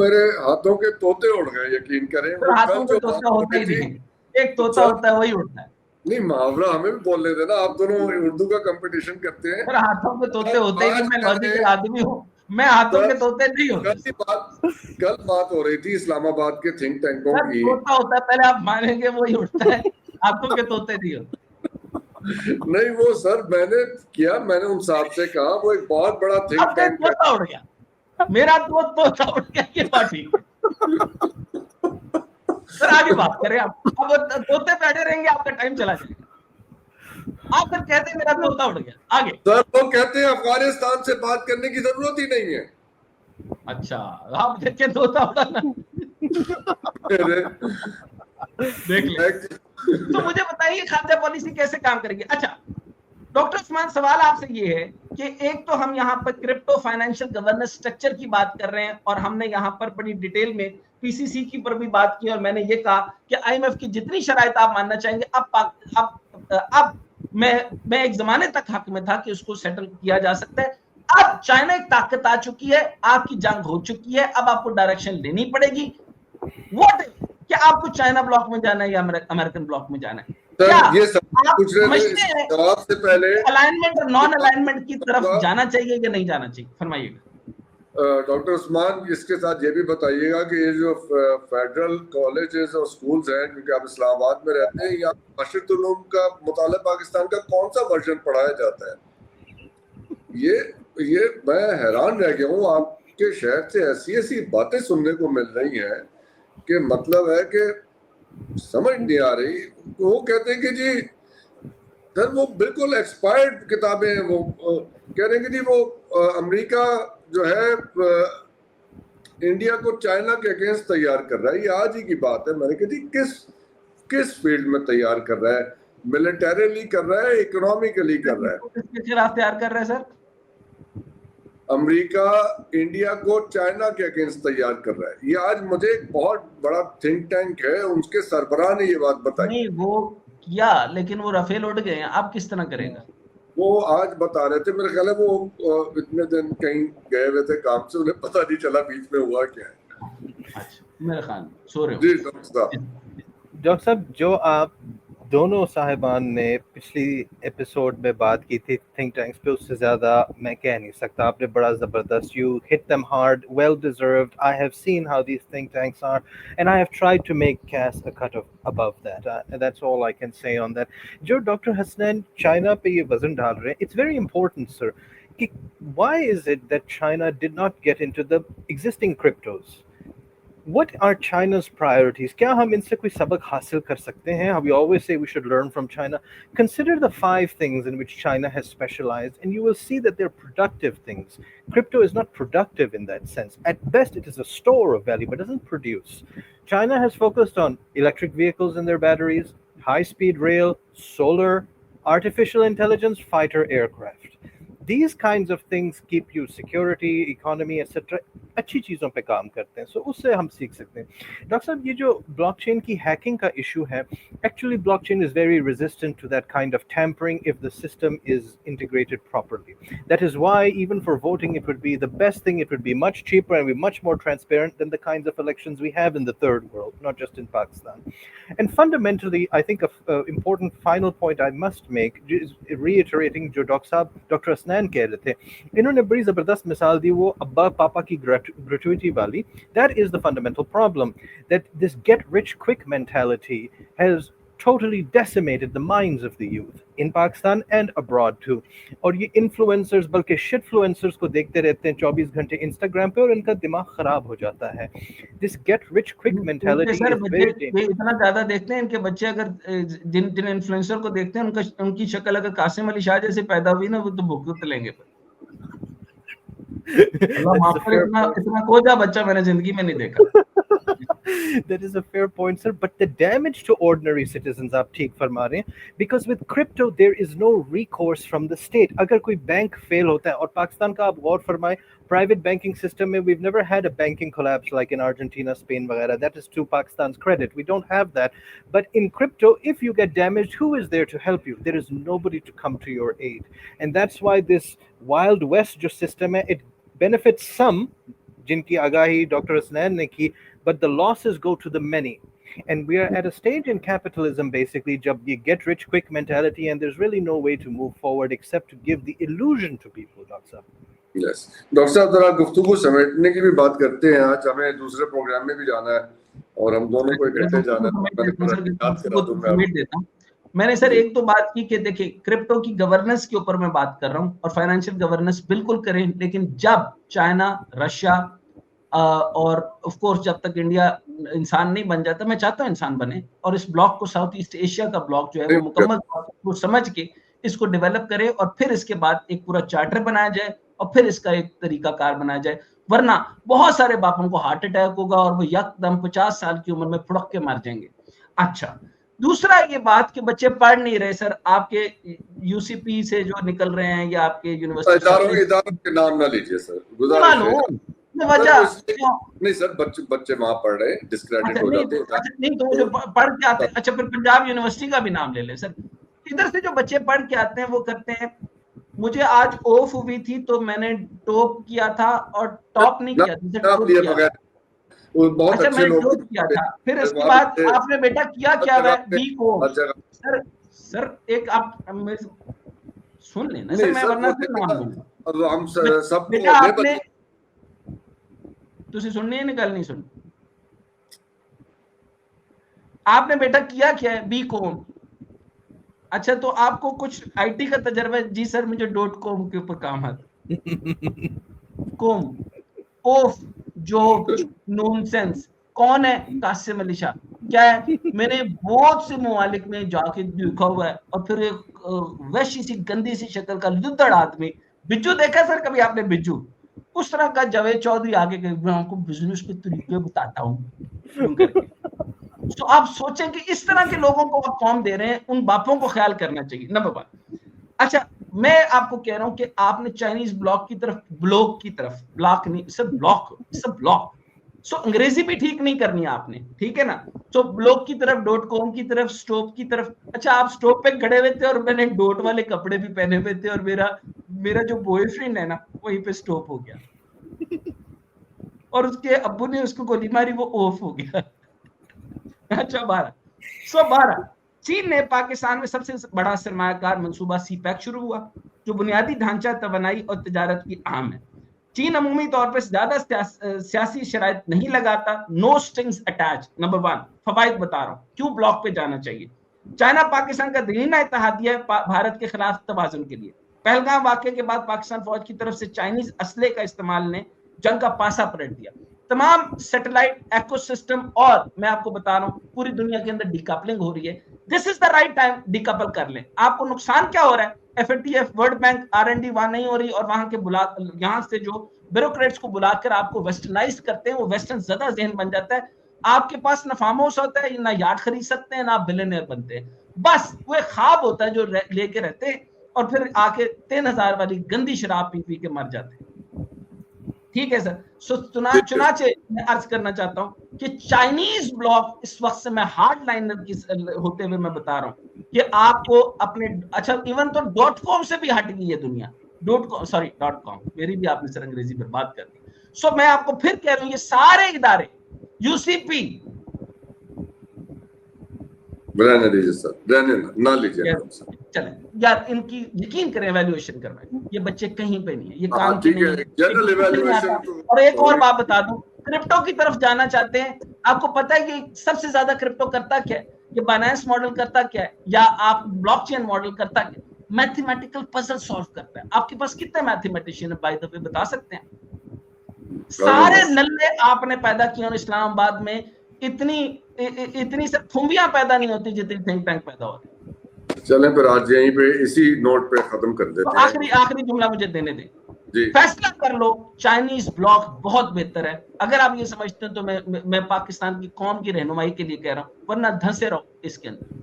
मेरे हाथों के तोते उड़ गए, यकीन करें। तो वो हाथों कल में जो तोता बात होता होती ही थी, नहीं, एक तोता होता है वही उड़ता है। नहीं मुहावरा हमें भी बोल लेते ना, आप दोनों उर्दू का कंपटीशन करते हैं। सर हाथों में तोते होते ही नहीं, आज मैं मैंने लॉजिकल आदमी हूँ, मैं हाथों सर के तोते नहीं होते। कल बात कल बात हो रही थी इस्लामाबाद के थिंक टैंकों सर की। तोता होता है, पहले आप मानेंगे वही उड़ता है, हाथों के तोते नहीं होते। नहीं वो सर मैंने किया, मैंने उन साहब से कहा, वो एक बहुत बड़ा थिंक आपका एक टैंक है। तोता उड़ गया, मेरा तो तोता उड़ गया, ये बात ठीक है। सर आगे बात करें आप, अब तोते बैठे रहेंगे आपका टाइम चला जाएगा। आप फिर कहते हैं मेरा तोता उड़ गया, आगे। सर वो कहते हैं अफगानिस्तान से बात करने की जरूरत ही नहीं है। अच्छा, आप देखे तोता उड़ाना, अरे, देख ले। तो मुझे बताइए खाद्य पॉलिसी कैसे काम करेगी। अच्छा डॉक्टर उस्मान, सवाल आपसे ये है कि एक तो हम यहाँ पर क्रिप्टो फाइनेंशियल गवर्नेंस स्ट्रक्चर की बात कर रहे हैं, और हमने यहाँ पर बड़ी डिटेल में पीसीसी की पर भी बात की, और मैंने ये कहा कि आईएमएफ की जितनी शराइत आप मानना चाहेंगे, अब मैं एक जमाने तक हक में था कि उसको सेटल किया जा सकता है। अब चाइना एक ताकत आ चुकी है, आपकी जंग हो चुकी है, अब आपको डायरेक्शन लेनी पड़ेगी। व्हाट, क्या आपको चाइना ब्लॉक में जाना है या अमेरिकन ब्लॉक में जाना है? क्या सर ये सब आप पूछ रहे थे, समझते इस हैं जवाब से पहले अलाइनमेंट और नॉन अलाइनमेंट की तरफ जाना चाहिए या नहीं जाना चाहिए, फरमाइएगा। डॉक्टर उस्मान इसके साथ ये भी बताइएगा कि ये जो फेडरल कॉलेजेस और स्कूल्स हैं, क्योंकि आप इस्लामाबाद में रहते हैं, यहाँ मशरक़ुल उलूम का मुताला पाकिस्तान का कौन सा वर्जन पढ़ाया जाता है? ये मैं हैरान रह गया हूँ, आपके शहर से ऐसी ऐसी बातें सुनने को मिल रही हैं कि मतलब है कि समझ नहीं आ रही। वो कहते हैं कि जी सर वो बिल्कुल एक्सपायर्ड किताबें हैं, वो कह रहे हैं कि जी वो अमेरिका जो है इंडिया को चाइना के अगेंस्ट तैयार कर रहा है। ये आज ही की बात है। मैंने कहा जी किस किस फील्ड में तैयार कर रहा है? मिलिटरीली कर रहा है, इकोनॉमिकली कर रहा है? किसके खिलाफ तैयार कर रहे हैं सर? अमेरिका इंडिया को चाइना के अगेंस्ट तैयार कर रहा है। ये आज मुझे एक बहुत बड़ा थिंक टैंक है, उनके सरबराह ने ये बात बताई। नहीं वो किया, लेकिन वो रफेल उड़ गए हैं, अब किस तरह करेगा? वो आज बता रहे थे, मेरे ख्याल है वो इतने दिन कहीं गए हुए थे काम से, उन्हें पता नहीं चला बीच में हुआ क्या है। अच्छा मेरे ख्याल सो रहे हो। जी डॉक्टर साहब, जो आप दोनों साहिबान ने पिछली एपिसोड में बात की थी थिंक टैंक्स पे, उससे ज़्यादा मैं कह नहीं सकता। आपने बड़ा ज़बरदस्त, you hit them hard, well deserved. I have seen how these think tanks are and I have tried to make case a cut above that, that's all I can say on that. जो doctor Hasnain China पे ये वजन डाल रहे हैं, it's very important sir कि why is it that China did not get into the existing cryptos? What are China's priorities? क्या हम इनसे कोई सबक हासिल कर सकते हैं? We always say we should learn from China. Consider the 5 things in which China has specialized, and you will see that they're productive things. Crypto is not productive in that sense. At best, it is a store of value, but doesn't produce. China has focused on electric vehicles and their batteries, high-speed rail, solar, artificial intelligence, fighter aircraft. These kinds of things keep you security, economy, etc. अच्छी चीज़ों पे काम करते हैं, सो उससे हम सीख सकते हैं। डॉक्टर साहब, ये जो ब्लॉकचेन की हैकिंग का इशू है, actually blockchain is very resistant to that kind of tampering if the system is integrated properly. That is why even for voting it would be the best thing, it would be much cheaper and be much more transparent than the kinds of elections we have in the third world, not just in Pakistan. And fundamentally, I think an important final point I must make is reiterating जो doctor Hasnain कह रहे थे, इन्होंने बड़ी ज़बरदस्त मिसाल दी, वो अब्बा पापा की gratuity wali. That is the fundamental problem, that this get rich quick mentality has totally decimated the minds of the youth in Pakistan and abroad too. और ये influencers, बल्कि shitfluencers को देखते रहते हैं 24 घंटे Instagram पे, और इनका दिमाग खराब हो जाता है। This get rich quick mentality sir is very ये इतना ज्यादा देखते हैं, इनके बच्चे अगर जिन इन्फ्लुएंसर को देखते हैं, उनकी शक्ल अगर कासिम अली शाह जैसे पैदा हुई ना, वो तो भुगत लेंगे। अल्लाह माफ करे, इतना कोजा बच्चा मैंने जिंदगी में नहीं देखा। That is a fair point, sir. But the damage to ordinary citizens, आप ठीक फरमा रहे हैं, because with crypto there is no recourse from the state. अगर कोई बैंक फेल होता है, और पाकिस्तान का आप गौर फरमाएं, private banking system में we've never had a banking collapse like in Argentina, Spain वगैरह. That is to Pakistan's credit. We don't have that. But in crypto, if you get damaged, who is there to help you? There is nobody to come to your aid. And that's why this Wild West जो system है, it benefits some, जिनकी आगाही doctor Hasnain ने की, but the losses go to the many. And we are at a stage in capitalism basically jab ye get rich quick mentality, and there's really no way to move forward except to give the illusion to people. Doctor Sahab, yes doctor साहब, जरा गुफ्तगू समेटने की भी बात करते हैं। आज हमें दूसरे प्रोग्राम में भी जाना है और हम दोनों को इकट्ठे जाना है। याद करा दूं मैं आपको। मैंने सर एक तो बात की कि देखिए क्रिप्टो की गवर्नेंस के ऊपर मैं बात कर रहा हूं, और फाइनेंशियल गवर्नेंस बिल्कुल करें, लेकिन जब चाइना, रशिया और ऑफ कोर्स जब तक इंडिया इंसान नहीं बन जाता, मैं चाहता हूं इंसान बने, और इस ब्लॉक को, साउथ ईस्ट एशिया का ब्लॉक जो है वो मुकम्मल को समझ के इसको डेवलप करे, और फिर इसके बाद एक पूरा चार्टर बनाया जाए, और फिर इसका एक तरीकाकार बनाया जाए। वरना बहुत सारे बापों को हार्ट अटैक होगा और वो यकदम 50 साल की उम्र में फुड़क के मर जाएंगे। अच्छा, दूसरा ये बात कि बच्चे पढ़ नहीं रहे सर, आपके यूसीपी से जो निकल रहे हैं या आपके यूनिवर्सिटी इदारों के नाम ना लीजिए सर, नहीं सर, बच्चे वहां पढ़ रहे हैं, डिस्क्रेडिट हो जाते हैं। नहीं तो जो पढ़ के आते हैं, अच्छा फिर पंजाब यूनिवर्सिटी का भी नाम ले ले सर। इधर से जो बच्चे पढ़ के आते हैं वो करते हैं, मुझे आज ऑफ हुई थी तो मैंने टॉप किया था, और टॉप नहीं किया था, वो बहुत अच्छा अच्छे लोग किया था। फिर इसके बाद आपने बेटा किया क्या है बी को सर एक आप सुन लेना सर, मैं वरना फिर नाम दूंगा। अब हम सब बेटा आपने तुसी सुननी है, निकल नहीं सुन, आपने बेटा किया क्या है बी कॉम। अच्छा तो आपको कुछ आईटी का तजर्बा है? जी सर मुझे .com के ऊपर काम है। कॉम ऑफ जो नॉनसेंस, कौन है? कासिम अली शाह। क्या है? मैंने बहुत से ममालिक में जाके देखा हुआ है, और फिर एक वैसी सी गंदी सी शक्ल का लुद्दड़ आदमी, बिज्जू देखा सर कभी आपने? बिज्जू उस तरह का जावेद चौधरी आगे के मैं आपको बिजनेस के तरीके बताता हूँ। तो आप सोचें कि इस तरह के लोगों को आप फॉर्म दे रहे हैं, उन बापों को ख्याल करना चाहिए। नंबर 1। अच्छा मैं आपको कह रहा हूं कि आपने चाइनीज ब्लॉक की तरफ, ब्लॉक नहीं सब ब्लॉक, सो अंग्रेजी भी ठीक नहीं करनी है आपने, ठीक है ना? तो ब्लॉक की तरफ, .com की तरफ, स्टॉप की तरफ। अच्छा आप स्टॉप पे खड़े हुए थे और मैंने डॉट वाले कपड़े भी पहने हुए थे, और मेरा जो बॉयफ्रेंड है ना वहीं पे स्टॉप हो गया, और उसके अब्बू ने उसको गोली मारी, वो ऑफ हो गया। अच्छा 12 चीन ने पाकिस्तान में सबसे बड़ा सरमायाकार मंसूबा सीपैक शुरू हुआ, जो बुनियादी ढांचा, तवानाई और तिजारत की अहम है। चीन अमूमी तौर पर ज्यादा सियासी शराइत नहीं लगाता, नो स्ट्रिंग्स अटैच। नंबर 1 फवाइद बता रहा हूं क्यों ब्लॉक पे जाना चाहिए। चाइना पाकिस्तान का दरीना इत्तेहादिया है भारत के खिलाफ तवाजुन के लिए। पहलगाम वाकये के बाद पाकिस्तान फौज की तरफ से चाइनीज असले का इस्तेमाल ने जंग का पासा पलट दिया। तमाम सैटेलाइट इकोसिस्टम, और मैं आपको बता रहा हूं पूरी दुनिया के अंदर डीकपलिंग हो रही है। This is the right time, decouple कर लें। आपको नुकसान क्या हो रहा है? FATF, वर्ल्ड बैंक, R&D वहां नहीं हो रही, और वहां के यहाँ से जो ब्यूरोक्रेट्स को बुलाकर आपको वेस्टर्नाइज करते हैं, वो वेस्टर्न ज्यादा जहन बन जाता है। आपके पास ना फार्म हाउस होता है, ना यार्ड खरीद सकते हैं, ना आप बिलियनियर बनते हैं। बस वो एक ख्वाब होता है जो लेके रहते हैं, और फिर आके 3000 वाली गंदी शराब पी के मर जाते हैं। ठीक है सर। सो चुनाचे मैं अर्ज करना चाहता हूं कि चाइनीज ब्लॉक इस वक्त से मैं हार्ड लाइनर की होते हुए मैं बता रहा हूं कि आपको अपने, अच्छा इवन तो .com से भी हट गई है दुनिया, .com मेरी भी आपने सर अंग्रेजी पर बात कर दी। सो मैं आपको फिर कह रहा हूं, ये सारे इदारे यूसीपी रहने दीजिए सर, रहने ना लीजिए। चलें यार, इनकी यकीन करें, एवेल्युएशन करवाएं। ये बच्चे कहीं पे नहीं है, ये काम ठीक है, जनरल एवेल्युएशन। और एक और बात बता दूं, क्रिप्टो की तरफ जाना चाहते हैं, आपको पता है कि सबसे ज्यादा क्रिप्टो करता क्या है? ये बाइनेंस मॉडल करता क्या है, या आप ब्लॉकचेन मॉडल करता क्या? मैथमेटिकल पजल सॉल्व करता है। आपके पास कितने मैथमेटिशियन बाय द वे बता सकते हैं? सारे नल्ले आपने पैदा किए इस्लामाबाद में। इतनी सब फुंबियां पैदा नहीं होती जितनी थिंक टैंक पैदा होती। चलें फिर आज यहीं पे इसी नोट पे खत्म कर देते हैं। आखिरी जुमला मुझे देने दें जी। फैसला कर लो, चाइनीज ब्लॉक बहुत बेहतर है। अगर आप ये समझते हैं तो मैं पाकिस्तान की कौम की रहनुमाई के लिए कह रहा हूं, वरना धंसे रहो इसके अंदर।